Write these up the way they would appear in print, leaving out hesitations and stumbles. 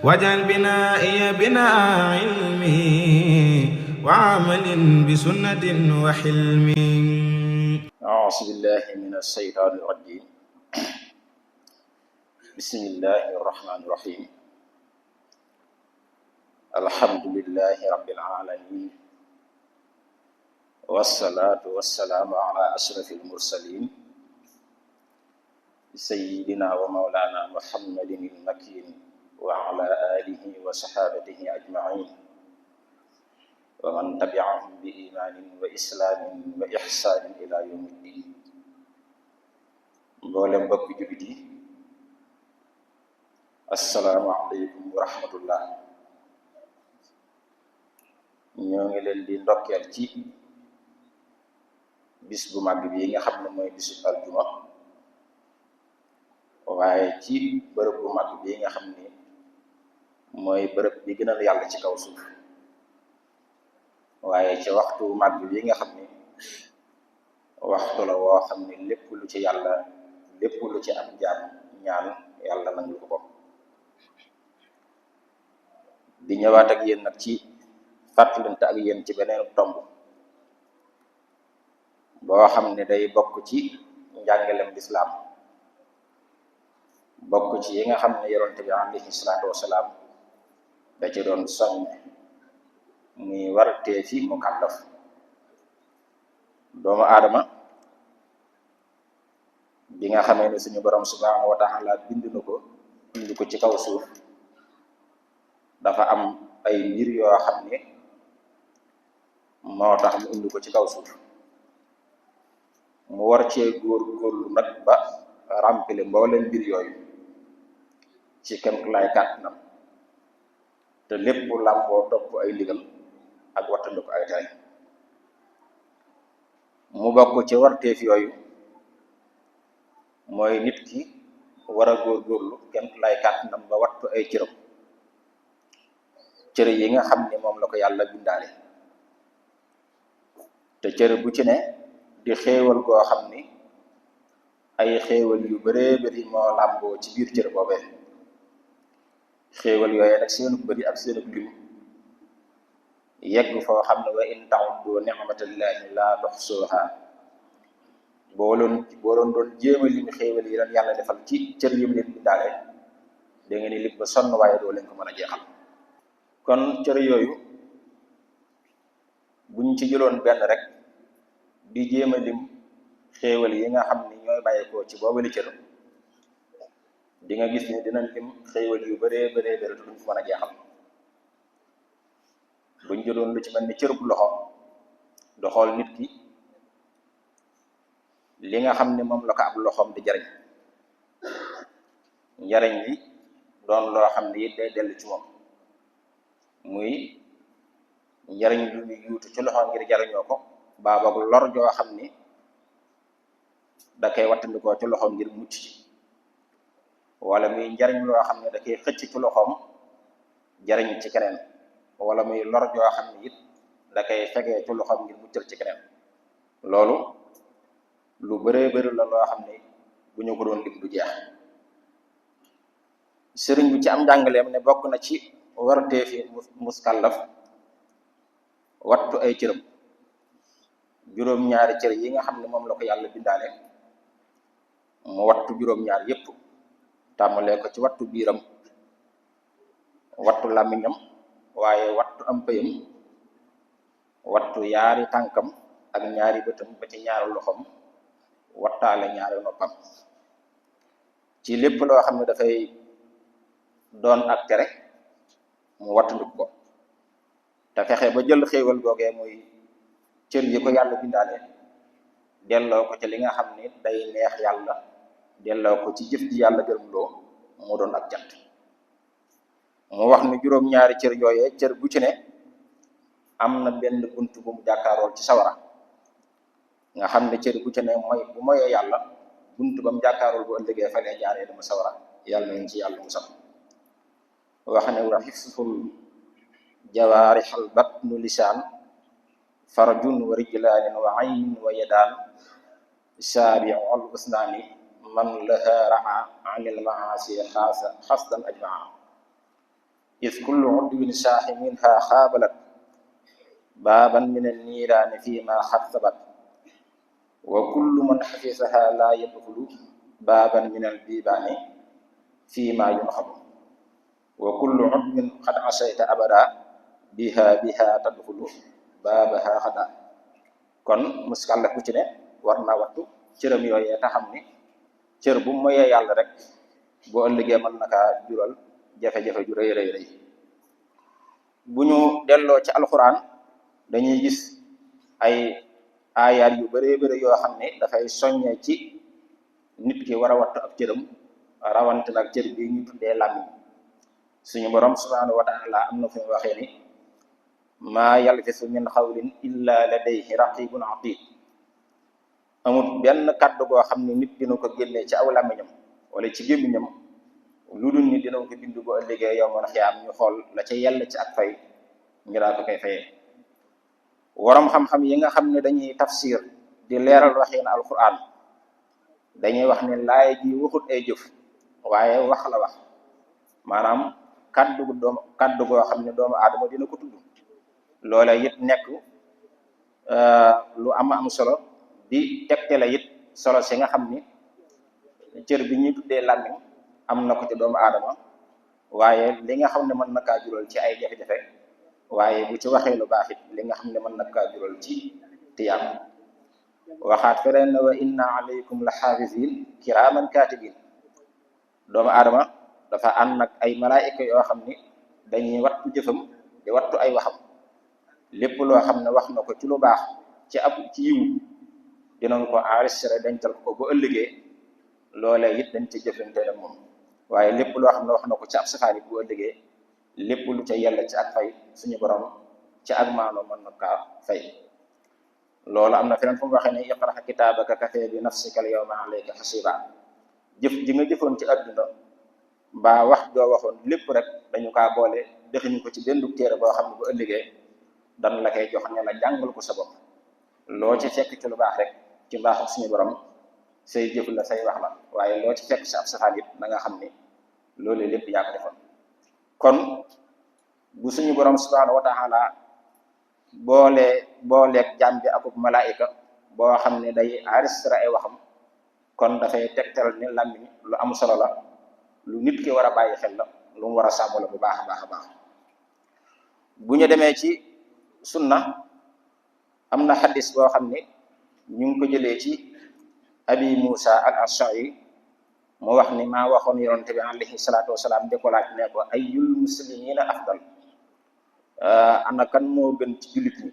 واجعل بنائي بناء علم وعمل بسنة وحلم. أعوذ بالله من الشيطان الرجيم. بسم الله الرحمن الرحيم. الحمد لله رب العالمين، والصلاة والسلام على أشرف المرسلين سيدنا ومولانا محمد المكين وعلى آله وصحابته أجمعين ومن تبعهم بإيمان وإسلام وإحسان إلى يوم الدين. mboolem mbokk jullit yi, assalaamu aleykum wa rahmatullah. ñoo ngi leen di ndokkeel ci bis bu màgg bi nga xam ne mooy bisu aljuma, waaye ci bërëb bu màgg bi nga xam ne mooy bërëb bi gënal yàlla ci kaw suuf, waaye ci waxtu màgg bi nga xam ne waxtu la woo xam ne lépp lu ci yàlla lépp lu ci am jaam ñaan yàlla nangul ko. di ñëwaat ak yéen nag ci fàttalante ak yéen ci beneen tomb boo xam ne day bokk ci njàngalem lislaam, bokk ci yi nga xam ne yonent bi alayhi salaatu wasalaam da ci doon soññ, muy wartee fi mukallaf doomu aadama bi nga xamee ne suñu borom subhanahu wa taala bind na ko indi ko ci kaw suuf, dafa am ay mbir yoo xam ne moo tax mu indi ko ci kaw suuf. mu war cee góorgóorlu nag ba ràmpile mbooleen mbir yooyu ci kemt lay kàttanam, te lépp làmboo topp ay ndigal ak wattandiku ay tere. mu bokk ci warteef yooyu mooy nit ki war a góorgóorlu kemt lay kàttanam ba wattu ay cëram, cër yi nga xam ne moom la ko yàlla bindaale, te cër bu ci ne di xéewal goo xam ni ay xéewal yu baree bari moo làmboo ci biir cër boobee. xéewal yooye nag seenu bari ak seenu lim yegg foo xam ne wa in ta'uddu ni'matallahi la tuhsuha. boo doon jéem a lim xéewal yi leen yàlla defal ci cër yi mu leen bindaale, da ngeen ni lim ba sonn waaye doo leen ko mën a jeexal. kon cër yooyu buñ ci jëloon benn rek di jéem a lim xéewal yi nga xam ni ñooy bàyyeekoo ci boobali cër, di nga gis ni dinañ lim xéewal yu baree baree bare duñ ko mën a jeexal. buñ jëloon lu ci mel ni cërub loxo, du xool nit ki li nga xam ne moom la ko ab loxoom di jariñ, njariñ li doon loo xam ne it day dellu ci moom, muy njariñ lu ñu yuutu ci loxo ngir jariñoo ko, baabag lor joo xam ni da koy wattandikoo ci loxoom ngir mucc ci, wala muy njariñ loo xam ne da koy xëcc ci loxoom jariñ ci keneen, wala muy lor joo xam ne it da koy fegee ci loxoom ngir muccal ci keneen. loolu lu bëree bëri la loo xam ne bu ñu ko doon lim du jeex. sëriñ bi ci am njàngaleem ne bokk na ci warteefi muskallaf wattu ay cëram, juróom-ñaari cër yi nga xam ne moom la ko yàlla bindaale mu wattu juróom-ñaar yépp, tàmbalee ko ci wattu biiram, wattu làmmiñam, waaye wattu am pëyam, wattu yaari tànkam ak ñaari bëtam ba ci ñaari loxom, wattaale ñaari noppam. ci lépp loo xam ne dafay doon ak tere mu wattandiku ko, te fexe ba jël xéewal googee muy cër yi ko yàlla bindaale delloo ko ci li nga xam ni day neex yàlla, delloo ko ci jëf ji yàlla gërëm loo mu doon ak jant. mu wax ni juróom-ñaari cër yooyee cër bu ci ne am na benn bunt bu mu jàkkaarool ci sawara, nga xam ne cër bu ci ne mooy bu moyee yàlla bunt ba mu jàkkaarool bu ëllëgee fa lee jaaree dama sawara, yàlla nañ ci yàlla musal. wax ne wa xifsul jawaarixal batnu lisaan farjun wa rijlaanin wa aynin wa yadaan saabiul usnaani man laha raa anil maasi xasdan ajmaa. is kullu udwin saaxi minha xaabalat baaban min anniiraani fi ma xattabat wa kullu man xafisaha laa yadxulu baaban min albiibaani fi ma yunxabu wa kullu udwin qad asayta abada biha tadxulu baabaha xada. kon muskàllaf bu ci ne war naa wattu cëram yooyee te xam ni cër bu moyee yàlla rek boo ëllëgee mën na kaa jural jafe-jafe ju rëy rëy rëy. bu ñu delloo ci alxuraan dañuy gis ay aayaat yu bëree bëri yoo xam ne dafay soññe ci nit ki war a wattu ab cëram rawante nag cër bi ñu tuddee làmmiñ. suñu borom subhanahu wa taala am na fu ñu waxee ni maa yalfisu min xawlin illa ladayhi raqibun atid. amul benn kàddu goo xam ne nit dina ko génnee ci aw làmmiñam wala ci gémmiñam lu dul ni dina ko bind bu ëllëgee yow man xiyaam ñu xool la ca yell ci ak fay ñu daa ko koy fayee. waroom xam-xam yi nga xam ne dañuy tafsir di leeral waxin alquran dañuy wax ne laay ji waxut ay jëf waaye wax la wax, maanaam kàddu goo xam ne doomu aadama dina ko tudd. loola it nekk lu am solo di tegtale it solo si nga xam ni cër bi ñuy tuddee làmmiñ am na ko ci doomu aadama, waaye li nga xam ne mën na kaa jural ci ay jafe-jafe, waaye bu ci waxee lu baax it li nga xam ne mën na kaa jural ci tiyaam. waxaat feneen wa inna alaykum la xaafizin kiraaman katibin. doomu aadama dafa ànd ak ay malaayika yoo xam ni dañuy wattu jëfam di wattu ay waxam. lépp loo xam ne wax na ko ci lu baax ci yiw dinañ ko enregistré dencal ko bu ëllëgee loolee it dañ ci jëflante ak moom. waaye lépp loo xam ne wax na ko ci ab safaan it bu ëllëgee lépp lu ca yella ci ak fay suñu borom ci ak maano mën na kaa fay. loolu am na feneen fu mu waxee ne iqra kitaabaka kafaa bi nafsika al yawma alayka hasiba. jëf ji nga jëfoon ci àdduna mbaa wax joo waxoon lépp rek dañu kaa boole dëxiñu ko ci benn téere boo xam ne bu ëllëgee dan la koy jox ne la jàngal ko sa bopp. loo ci fekk ci lu baax rek ci mbaax ak suñu borom say jëf la say wax la, waaye loo ci fekk ci ab safaan it na nga xam ni loolu lépp yaa ko defoon. kon bu suñu borom subhanahu wa taala booleeg jaam bi akub malaayika boo xam ne day enregistré ay waxam, kon dafay tegtal ne làmmiñ lu am solo la, lu nit ki war a bàyyi xel la, lu mu war a sàmm la bu baax a baax a baax. bu ñu demee ci sunna am na xadis boo xam ne ñu ngi ko jëlee ci abi Musa al Ashari mu wax ni maa waxoon yonente bi alayhi salaatu wasalaam di ko laaj ne ko ayyul muslimina afdal, ana kan moo gën ci jullit ñi.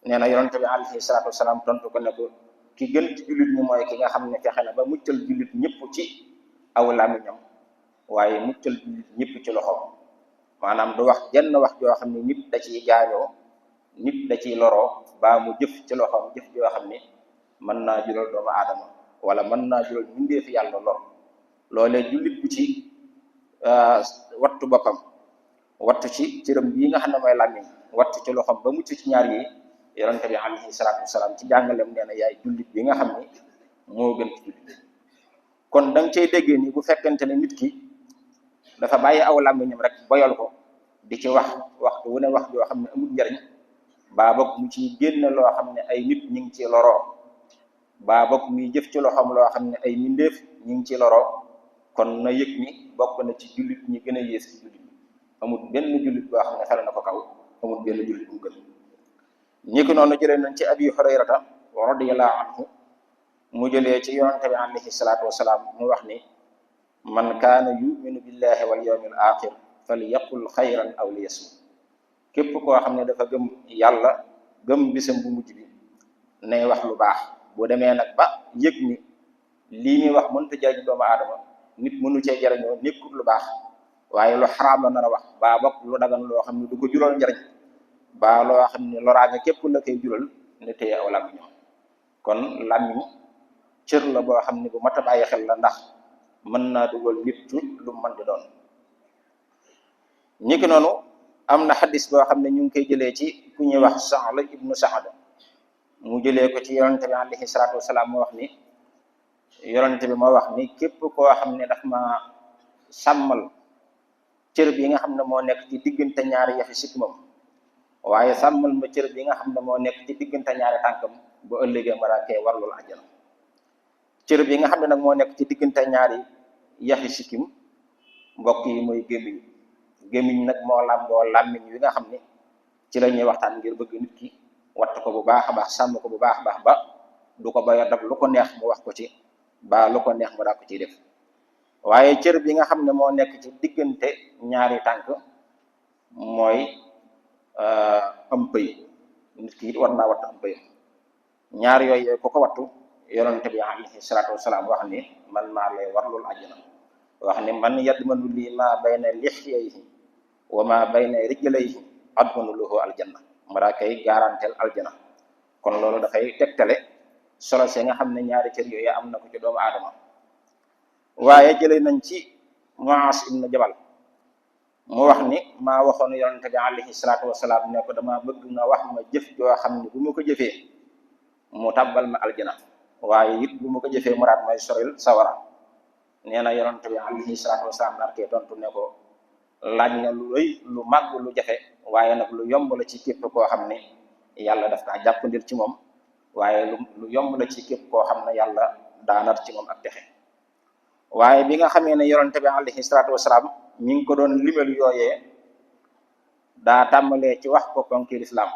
nee na yonente bi alayhi salaatu wasalaam tontu ko ne ko ki gën ci jullit ñi mooy ki nga xam ne fexe na ba muccal jullit ñëpp ci aw làmmiñam waaye muccal jullit ñëpp ci loxoom. maanaam du wax jenn wax joo xam ne nit da ciy gaañoo, nit da ciy loroo, baa mu jëf ci loxoom jëf joo xam ne mën naa jural doomu aadama wala mën naa jural mbindeefi yàlla lor. loolee jullit bu ci wattu boppam, wattu ci cëram bii nga xam ne mooy làmmiñ, wattu ci loxoom ba mucc ci ñaar yi, yonente bi alayhi salaatu wasalaam ci jàngalem nee na yaay jullit bi nga xam ne moo gën ci jullit. kon da nga cay déggee ni bu fekkente ne nit ki dafa bàyyi aw làmmiñam rek boyal ko di ci wax waxtu wu ne wax joo xam ne amul njariñ, baa bokk mu ci génn loo xam ne ay nit ñi ngi ci loroo, baa bokk muy jëf ci loxoom loo xam ne ay mindeef ñi ngi ci loroo, kon na yëg ni bokk na ci jullit ñi gën a yées ci jullit ñi. amul benn jullit boo xam ne xel na ko kaw, amul benn jullit bu gën. ñi ko noonu jëlee nañ ci abi Hurayrata radiyallahu anhu mu jëlee ci yonente bi alayhi salaatu wasalaam mu wax ni man kaana yuminu billahi wal yawmil axir falyaqul xayran aw liyasmut. képp koo xam ne dafa gëm yàlla gëm bisam bu mujj bi nay wax lu baax. bu demee nag ba yëg ni lii muy wax mënta jariñ doomu aadama, nit mënu cee jariñoo nekkul lu baax, waaye lu xaraam la nar a wax, baa bokk lu dagan loo xam ne du ko jural njariñ, baa loo xam ne loraange képp la koy jural, ne téye aw làmmiñ. kon làmmiñ cër la boo xam ne bu mat a bàyyi xel la, ndax mën naa dugal nit ci lu mën di doon. ñi ki noonu am na xadis boo xam ne ñu ngi koy jëlee ci ku ñuy wax Sahl ibnu Saad mu jëlee ko ci yonente bi alayhi salaatu wasalaam mu wax ni yonente bi moo wax ni képp koo xam ne daf ma sàmmal cër bi nga xam ne moo nekk ci diggante ñaari yaxi sikkimam waaye sàmmal ma cër bi nga xam ne moo nekk ci diggante ñaari tànkam bu ëllëgee malaaka warlul àjjana cër bi nga xam ne nag moo nekk ci diggante ñaari yaxi sikkim mbokk yi mooy gémmiñ gémmiñ nag moo làmboo làmmiñ wi nga xam ne ci la ñuy waxtaan ngir bëgg nit ki watt ko bu baax a baax sàmm ko bu baax a baax ba du ko baya dab lu ko neex mu wax ko ci ba lu ko neex mu daa ko ciy def waaye cër bi nga xam ne moo nekk ci diggante ñaari tànk mooy am pëy nit ki it war naa wattu am pëyam ñaar yooyu ku ko wattu yonente bi alayhi salaatu wasalaam wax ni man maa lay warlul àjjana wax ni man yadmanu lii ma bayna lixyayhi wa ma bayna rijlayhi admanu lahu aljanna ma daa koy garanteel aljana kon loolu dafay tegtale solo si nga xam ne ñaari cër yooyu am na ko ci doomu aadama waaye jëlee nañ ci Muaas ibn Jabal mu wax ni maa waxoon yonente bi alayhi salaatu wasalaam ne ko dama bëgg nga wax ma jëf joo xam ne bu ma ko jëfee mu tàbbal ma aljana waaye it bu ma ko jëfee mu raat may soril sawara nee na yonente bi alayhi salaatu wasalaam nar kee tontu ne ko laaj na lu rëy lu màgg lu jafe waaye nag lu yomb la ci képp koo xam ne yàlla daf kaa jàppandir ci moom waaye lu yomb la ci képp koo xam ne yàlla daanat ci moom ak texe waaye bi nga xamee ne yonente bi alayhi salaatu wasalaam ñi ngi ko doon limal yooyee daa tàmbalee ci wax ko ponki lislaam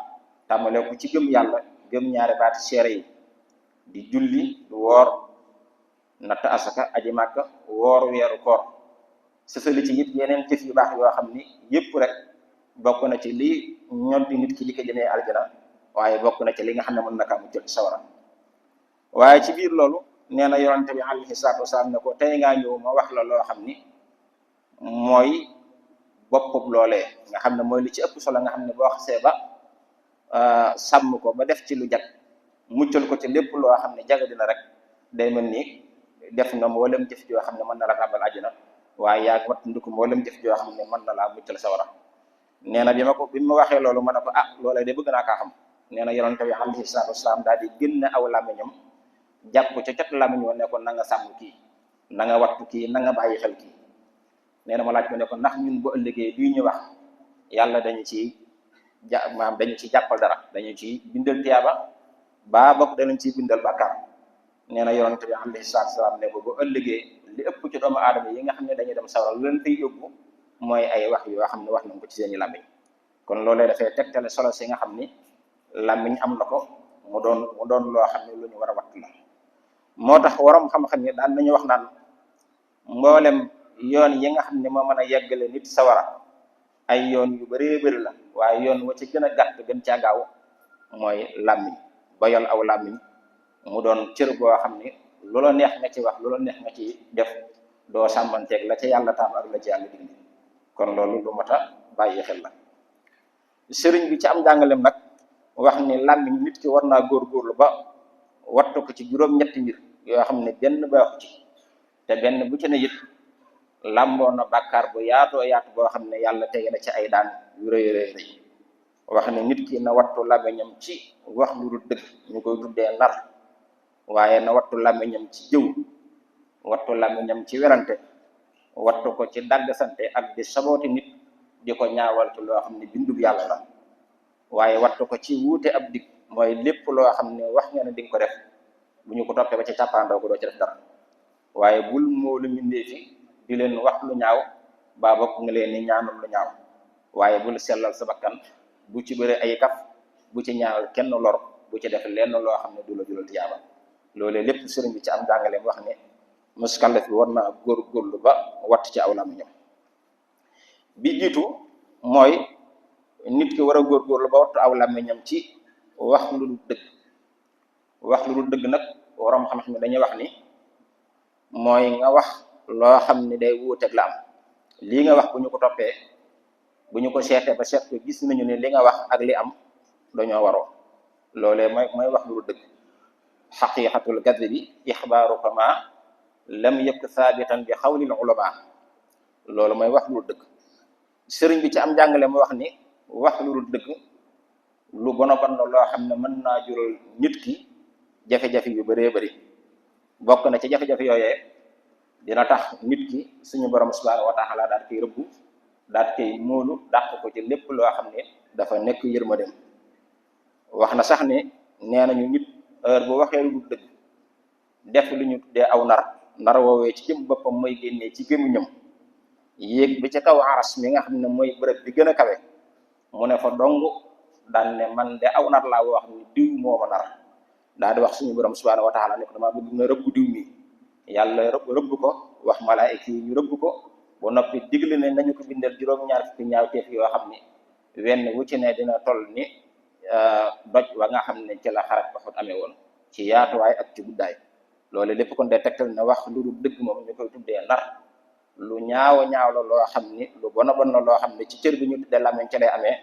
tàmbalee ko ci gëm yàlla gëm ñaari baati seere yi di julli du woor natt asaka aji màkka woor weeru koor sësali ci it yeneen jëf yu baax yoo xam ni yépp rek bokk na ci lii ñoddi nit ki di ko jëmee aljana waaye bokk na ci li nga xam ne mën na kaa muccal ci sawara waaye ci biir loolu nee na yonente bi alayhi salaatu wasalaam ne ko tey ngaa ñëw ma wax la loo xam ni mooy boppub loolee nga xam ne mooy li ci ëpp solo nga xam ne boo xasee ba sàmm ko ba def ci lu jag muccal ko ci lépp loo xam ne jaga dina rek day mel ni def nga mboolem jëf joo xam ne mën na la tàbbal àjjana waaye yaa wat ndiku mboolem jëf joo xam ne mën na laa muccal sawara nee na bi ma waxee loolu ma ne ko loolee de bëgg naa kaa xam nee na yonente bi alayhi salaatu wasalaam daal di génn aw làmmiñam jàpp ca cat làmmiñ woon ne ko na nga sàmm kii na nga wattu kii na nga bàyyi xel kii nee na ma laaj ko ne ko ndax ñun bu ëllëgee bii ñu wax yàlla dañu ci dañu ci jàppal dara dañu ci bindal tiyaaba baa bokk danañ ciy bindal bàkkaar nee na yonente bi alayhi salaatu wasalaam ne ko bu ëllëgee li ëpp ci doomu aadama yi nga xam ne dañuy dem sawara lu leen fay yóbbu mooy ay wax yoo xam ne wax nañ ko ci seeni làmmiñ kon loolee dafay tegtale solo si nga xam ni làmmiñ am na ko mu doon loo xam ne lu ñu war a watt la moo tax waroom xam-xam yi daan nañu wax naan mboolem yoon yi nga xam ne moo mën a yeggale nit sawara ay yoon yu bëree bëri la waaye yoon wa ci gën a gàtt gën caa gaaw mooy làmmiñ bayal aw làmmiñ mu doon cër boo xam ne lu la neex nga ci wax lu la neex nga ci def doo sàmmanteeg la ca yàlla taam ak la ci yàlla digli kon loolu lu mat a bàyyi xel la sëriñ bi ci am njàngalem nag wax ni làmmiñ nit ki war naa góorgóorlu ba wattu ko ci juróom-ñetti mbir yoo xam ne benn baaxu ci te benn bu ci ne it làmboo na bàkkaar bu yaatoo yaatu boo xam ne yàlla tege na ci ay daan yu rëy rëy rëy wax ne nit ki na wattu làmmiñam ci wax lu dul dëgg ñu koy tuddee nar waaye na wattu làmmiñam ci jëw wattu làmmiñam ci werante wattu ko ci dagg sante ak di sabooti nit di ko ñaawal ci loo xam ne bindub yàlla la waaye wattu ko ci wuute ab dig mooy lépp loo xam ne wax nga ne di nga ko def bu ñu ko toppee ba ci càppaandoo ko doo ci def dara waaye bul moo lu mindee fi di leen wax lu ñaaw baa bokk nga leen ni ñaanal lu ñaaw waaye bul sellal sa bakkan bu ci bëre ay kaf bu ci ñaawal kenn lor bu ci def lenn loo xam ne du la julal tiyaaba loolee lépp sëriñ bi ci am jàngaleem wax ne muskallaf bi war naa góorgóorlu ba watt ci aw làmmiñam bi jiitu mooy nit ki war a góorgóorlu ba wattu aw làmmiñam ci wax lu dul dëgg wax lu dul dëgg nag waroom xam-xam ne dañuy wax ni mooy nga wax loo xam ne day wuuteeg la am lii nga wax bu ñu ko toppee bu ñu ko seetee ba seet ko gis nañu ne li nga wax ak li am dañoo waroo loolee mooy wax lu dul dëgg xaqiqatul kadbi bi ixbaaru kama lam yakun saabitan bi xawlil ulama loolu mooy wax lu dul dëgg sëriñ bi ci am jàngale mu wax ni wax lu dul dëgg lu bon a bon loo xam ne mën naa jural nit ki jafe-jafe yu bëree bëri bokk na ci jafe-jafe yooyee dina tax nit ki suñu borom subhanahu wa taala daal koy rëbbu daat koy móolu dàq ko ci lépp loo xam ne dafa nekk yërmandeem. wax na sax ne nee nañu nit heure bu waxee lu dëgg def lu ñu tuddee aw nar woowee ci jëm boppam mooy génnee ci gémmiñam yéeg bi ci kaw aras mi nga xam ne mooy bërëb bi gën a kawe mu ne fa dong daan ne man de aw nar laa woo xam ne diw moo ma nar daal di wax suñu borom subhanahu wa taala ne ko damaa bëgg nga rëbb diw mi yàlla rëbb ko wax malaayika yi ñu rëbb ko ba noppi digle ne nañu ko bindal juróom-ñaar fukki ñaawteef yoo xam ne wenn wu ci ne dina toll ni doj wa nga xam ne ci la xarat Uhud amee woon ci yaatuwaay ak ci guddaay. loolu lépp kon day tegtal ne wax lu dul dëgg moom ñu koy tuddee nar lu ñaaw la loo xam ni lu bon la loo xam ne ci cër bi ñu tuddee làmmiñ ci lay amee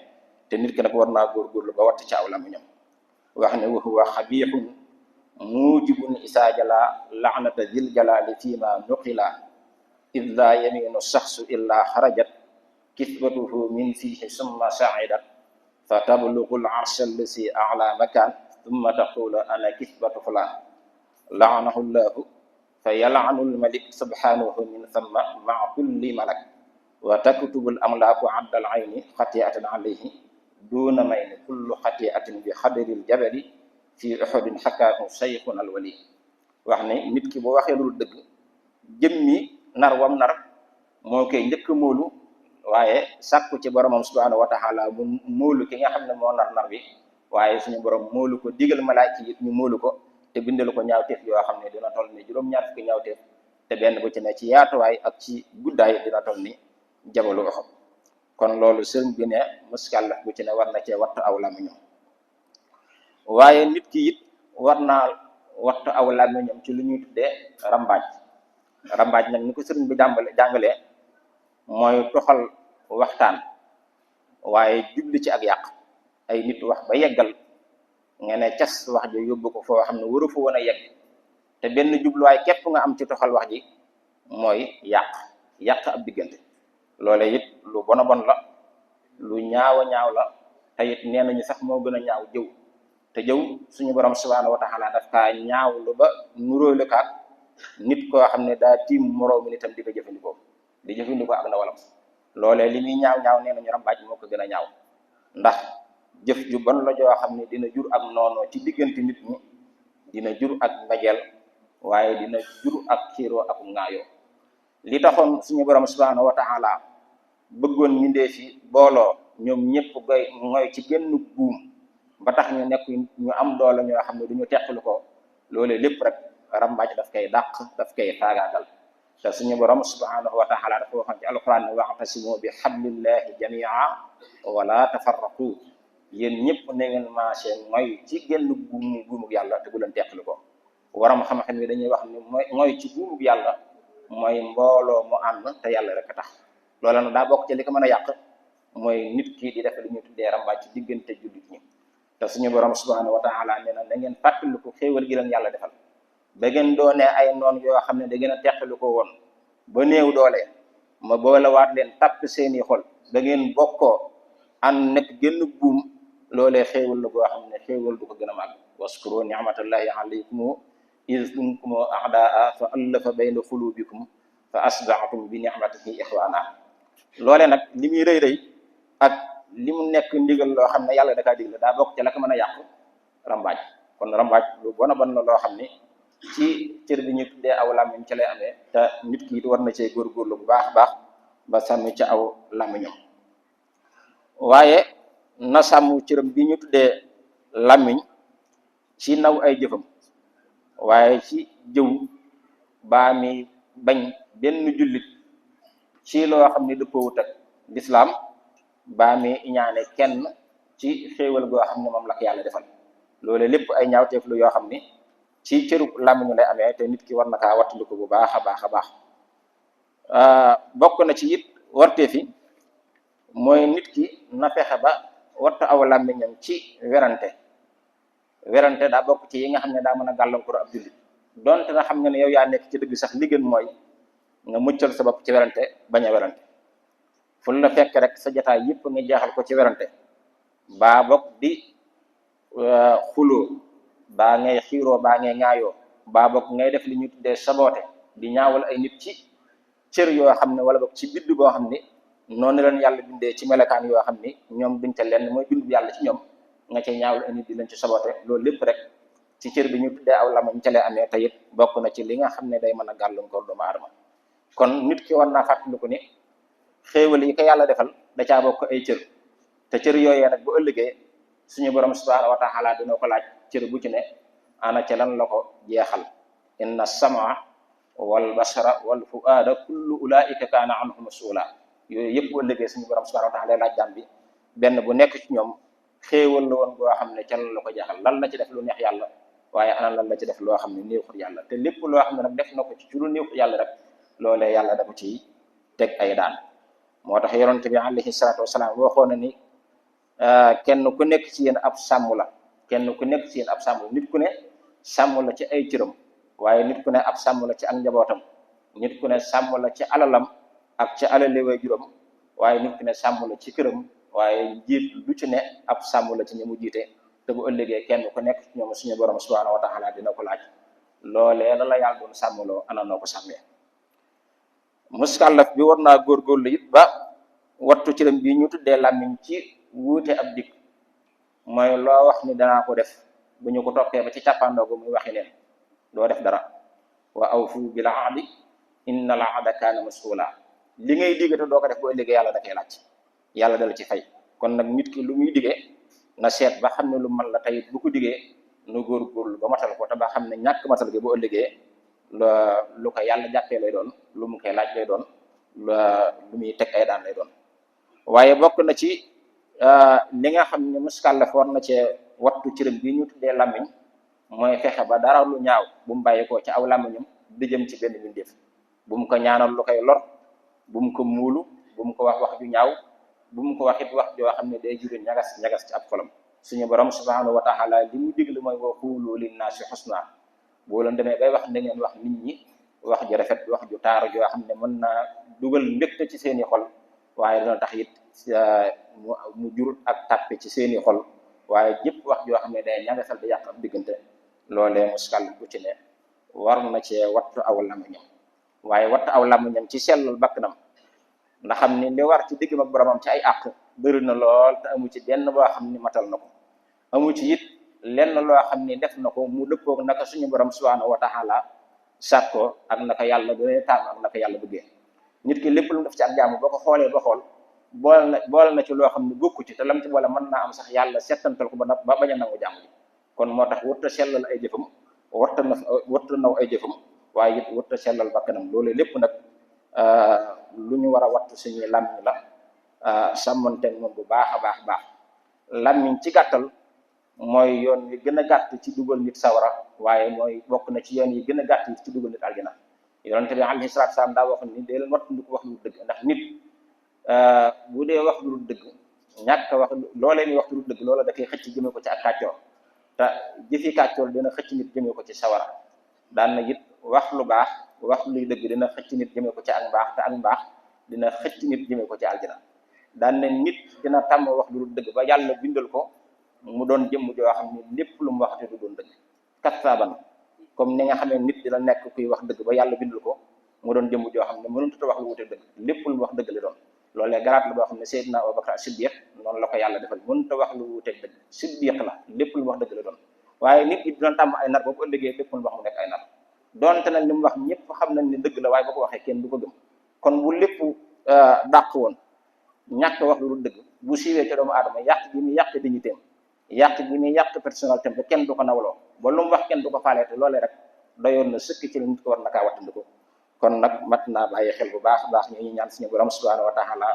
te nit ki nag war naa góorgóorlu ba watt ci aw làmmiñam. wax ne wa huwa xabiixun mujibun isaajala laanata dil jalaali fiima nuqila id laa yaminu saxsu illa xarajat kisbatuhu min fiihi summa saidat fa tablugu l arsha allasi ala makaan summa taqulu ana kisbatu fulaan laanahu llahu fa yalanu lmalik subhanahu min thumma maa kulli malak wa taktubu l amlaaku adda al ayni xatiatan alayhi duuna mayni kullu xatiatin bi xadril jabali fi uhudin xakaahu sayxun alwali. wax ne nit ki boo waxee lu dëgg jëmmi nar wam nar moo koy njëkk móolu waaye sàkku ci boromam subhanahu wa taala mu móolu ki nga xam ne moo nar bi waaye suñu borom móolu ko digal malaaka yi ñu móolu ko te bindalu ko ñaawteef yoo xam ne dina toll ni juróom-ñaar fukki ñaawteef te benn bu ci ne ci yaatuwaay ak ci guddaay dina toll ni jabalu Uhud. kon loolu sëriñ bi ne muskàllaf bu ci ne war na cee wattu aw làmmiñam waaye nit ki it war naa wattu aw làmmiñam ci lu ñuy tuddee rambaaj nag ni ko sëriñ bi jàngalee mooy toxal waxtaan waaye jubli ci ak yàq. ay nit wax ba yeggal nga ne cas wax ji yóbbu ko foo xam ne waru fa woon a yegg te benn jubluwaay képp nga am ci toxal wax ji mooy yàq ab diggante. loole it lu bon la lu ñaaw la te it nee nañu sax moo gën a ñaaw jëw te jëw suñu borom subhanahu wa taala daf kaa ñaaw lu ba nuróole kaak nit koo xam ne daa tiim moroomu nitam di ko jëfandikoo ak ndawalam. loolee li muy ñaaw nee nañu rambaaj moo ko gën a ñaaw ndax jëf ju bon la joo xam ne dina jur ak noonoo ci diggante nit ñi dina jur ak mbajeel waaye dina jur ak xiiroo ak ŋaayoo. li taxoon suñu borom subhanahu wa taala bëggoon mindee fi booloo ñoom ñëpp ngoy ci genn buum ba tax ñu nekk ñu am doole ñoo xam ne duñu teqlu ko loolee lépp rek rambaaj daf koy dàq daf koy faagaagal. te suñu borom subhanahu wa taala dafa waxoon ci alquran ne wa'tasimu bi hablillahi jamia wala tafarraqu yéen ñëpp na ngeen marché ngoy ci genn buumug yàlla te bu leen teqlu ko. waram xam-xam yi dañuy wax ni ngoy ci buumug yàlla mooy mbooloo mu ànd te yàlla rek a tax. loola nag daa bokk ci li ko mën a yàq mooy nit ki di def li ñuy tuddee rambaaj ci diggante jullit ñi. te suñu borom subhanahu wa taala nee na ngeen fàttaliku xéewal gi leen yàlla defal ba ngeen doonee ay noon yoo xam ne da ngeen a teqali ko woon ba néew doole ma boolewaat leen tapp seeni xol da ngeen bokkoo ànd nekk génn buum loolee xéewal la goo xam ne xéewal du ko gën a màgg. waskuru ni'matallahi alaykum iz kuntum a'daa fa allafa bayna qulubikum fa asbahtum bi ni'matihi ikhwana. loole nag li muy rëy ak li mu nekk ndigal loo xam ne yàlla da kaa digle daa bokk ci la ko mën a yàq rambaaj. kon rambaaj lu bon la loo xam ne ci cër bi ñu tuddee aw làmmiñ ci lay amee te nit ki it war na cee góorgóorlu bu baax ba sàmm ci aw làmmiñam. waaye na sàmm cëram bi ñu tuddee làmmiñ ci naw ay jëfam waaye ci jëw baa mi bañ benn jullit ci loo xam ne dëppoowut ak lislaam baa mi iñaane kenn ci xéewal goo xam ne moom la ko yàlla defal. loole lépp ay ñaawteef lu yoo xam ni ci cëru làmmiñu lay amee te nit ki war na kaa wattandiku bu baax a baax. bokk na ci it wartee fi mooy nit ki na fexe ba wattu aw làmmiñam ci werante daa bokk ci yi nga xam ne daa mën a gàllankoor ab jullit donte na xam nga ne yow yaa nekk ci dëgg sax li gën mooy nga muccal sa bopp ci werante bañ a werante. fu la fekk rek sa jotaay yëpp nga jeexal ko ci werante baa bokk di xuloo baa ngay xiiroo baa ngay ŋaayoo baa bokk ngay def li ñuy tuddee saboote di ñaawal ay nit ci cër yoo xam ne wala bokk ci bidd boo xam ne noonu leen yàlla bindee ci melokaan yoo xam ni ñoom duñ ca lenn mooy bindu yàlla ci ñoom nga ca ñaawlu ay nit di leen ci sabote loolu lépp rek ci cër bi ñu tuddee aw lamañ ca lay amee te it bokk na ci li nga xam ne day mën a gàllankoor doomu aadama kon nit ki war naa fàttaliku ni xéewal yi ko yàlla defal da caa bokk ay cër te cër yooyee nag bu ëllëgee suñu borom subhanahu wa taala dina ko laaj cër bu ci ne ana ca lan la ko jeexal inna samaa wal basara wal fuaada kullu ulaika kaana anhu masula yooyu yëpp bu ëllëgee suñu borom subhanahu wa taala laaj jaam bi benn bu nekk ci ñoom xéewal la woon boo xam ne ca lan la ko jeexal lan la ci def lu neex yàlla waaye ana lan la ci def loo xam ne neexul yàlla te lépp loo xam ne nag def na ko ci lu neexul yàlla rek loolee yàlla dafa ci teg ay daan moo tax yonent bi alayhi salaatu wasalaam waxoon na ni kenn ku nekk ci yéen ab sàmm la kenn ku nekk ci yéen ab sàmm la nit ku ne sàmm la ci ay cëram waaye nit ku ne ab sàmm la ci ak njabootam nit ku ne sàmm la ci alalam ak ci alali waajuram waaye nit ku ne sàmm la ci këram waaye njiit lu ci ne ab sàmm la ci ñi mu jiite te bu ëllëgee kenn ku nekk ci ñoom suñu borom subhanahu wa taala dina ko laaj loolee la yàlla doon sàmmloo ana noo ko sàmmee muskàllaf bi war naa góorgóorlu it ba wattu cëram bi ñu tuddee làmmiñ ci wuute ab dikk mooy loo wax ni danaa ko def bu ñu ko toppee ba ci càppandoogu muy waxi neen doo def dara wa awfu bil ahdi inna al ahda kaana mas'uula li ngay digge te doo ko def boo ëllëgee yàlla da koy laaj yàlla dala ci fay kon nag nit ki lu muy diggee na seet ba xam ne lu man la tey bu ko diggee nu góorgóorlu ba matal ko te ba xam ne ñàkk matal gi boo ëllëgee lu ko yàlla jàppee lay doon lu mu koy laaj lay doon lu muy teg ay daan lay doon waaye bokk na ci li nga xam ne muskàllaf war na cee wattu cërëm bi ñu tuddee làmmiñ mooy fexe ba dara lu ñaaw bu mu bàyyi ko ci aw làmmiñam di jëm ci benn mbindeef bu mu ko ñaanal lu koy lor bu mu ko muulu bu mu ko wax wax ju ñaaw bu mu ko wax it wax joo xam ne day juri ñagas ci ab xolam suñu borom subhanahu wa taala li mu digle mooy wa quulu linnaasi husna boo leen demee bay wax da ngeen wax nit ñi wax ju rafet wax ju taaru joo xam ne mën naa dugal mbégte ci seeni xol waaye dana tax it mu jur ak tàppe ci seeni xol waaye jëpp wax joo xam ne day ñagasal di yàq ab diggante loolee muskal bu ci ne war na cee wattu aw làmmiñam waaye wattu aw làmmiñam ci sellal bakkanam nga xam ni li war ci diggam ak boromam ci ay àq bëri na lool te amu ci benn boo xam ni matal na ko amu ci it lenn loo xam ni def na ko mu dëppoog naka suñu borom subhanahu wa taala sàkkoo ak naka yàlla gënee taam ak naka yàlla bëggee nit ki lépp lu mu def ci ak jaamu boo ko xoolee ba xool boole na ci loo xam ne bokku ci te lam ci boole mën naa am sax yàlla settantal ko ba bañ a nangu jaamu ji kon moo tax warta sellal ay jëfam warta naw ay jëfam waaye it warta sellal bakkanam loolu lépp nag lu ñu war a wattu suñuy làmmiñ la sàmmanteeg moom bu baax a baax làmmiñ ci gàttal mooy yoon yi gën a gàtt ci dugal nit sawara waaye mooy bokk na ci yoon yi gën a gàtt ci dugal nit aljana yonente bi alayhi salaatu salaam daa waxoon ni dee leen wattu ko wax lu dëgg ndax nit bu dee wax lu dëgg ñàkk wax loolee muy wax lu dëgg loola da koy xëcc jëmee ko ci ak kàccoor te jëfi kàccoor dina xëcc nit jëmee ko ci sawara daan na it wax lu baax wax luy dëgg dina xëcc nit jëmee ko ci ak mbaax te ak mbaax dina xëcc nit jëmee ko ci aljana daan na nit dina tàmm wax lu dëgg ba yàlla bindal ko mu doon jëmm joo xam ne lépp lu mu waxate du doon dëgg kattaaban comme ni nga xamee nit dina nekk kuy wax dëgg ba yàlla bindal ko mu doon jëmm joo xam ne mënut a wax lu wute dëgg lépp lu mu wax dëgg la doon loolee garaat la boo xam ne Seydina Abubakar Siddiq noonu la ko yàlla defal mënut a wax lu wute dëgg Siddiq la lépp lu mu wax dëgg la doon waaye nit it dina tàmm ay nar boobu ëllëgee lépp lu mu wax mu nekk ay nar doonte nag li mu wax ñëpp xam nañ ni dëgg la waaye boo ko waxee kenn du ko gëm kon bu lépp dàq woon ñàkk wax lu dëgg bu siiwee ca doomu aadama yàq gi muy yàq dignitéem yàq gi muy yàq personnalité ba kenn du ko nawloo ba lu mu wax kenn du ko faaleete loolee rek doyoon na sëkk ci la nit ko war na kaa wattandiku kon nag mat naa bàyyi xel bu baax a baax ñu ñaan suñu borom subhanahu wa taala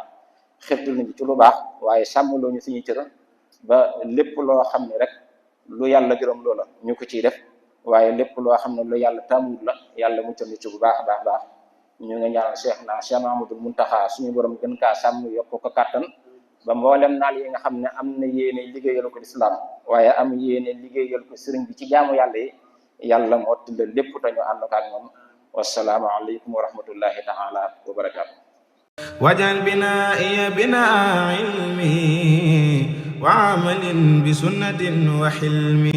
xettul nañu ci lu baax waaye sàmmloo ñu suñuy cër ba lépp loo xam ne rek lu yàlla gërëm loola ñu ko ciy def waaye lépp loo xam ne lu yàlla tàmmul la yàlla muccal ñu ci bu baax a baax ñu ngi ñaanal Cheikh Mahamadul Muntaxa suñu borom gën kaa sàmm yokk ko kàttan ba mboolem naal yi nga xam ne am na yéene liggéeyal ko lislaam waaye am yéene liggéeyal ko sëriñ bi ci jaamu yàlla yi yàlla moo tilla lépp te ñu ànd ko ak moom wassalaamu aleykum wa rahmatullahi taala wa barakaatu wajal binaa'iya binaa ilmi wa amalin bi sunnatin wa hilmi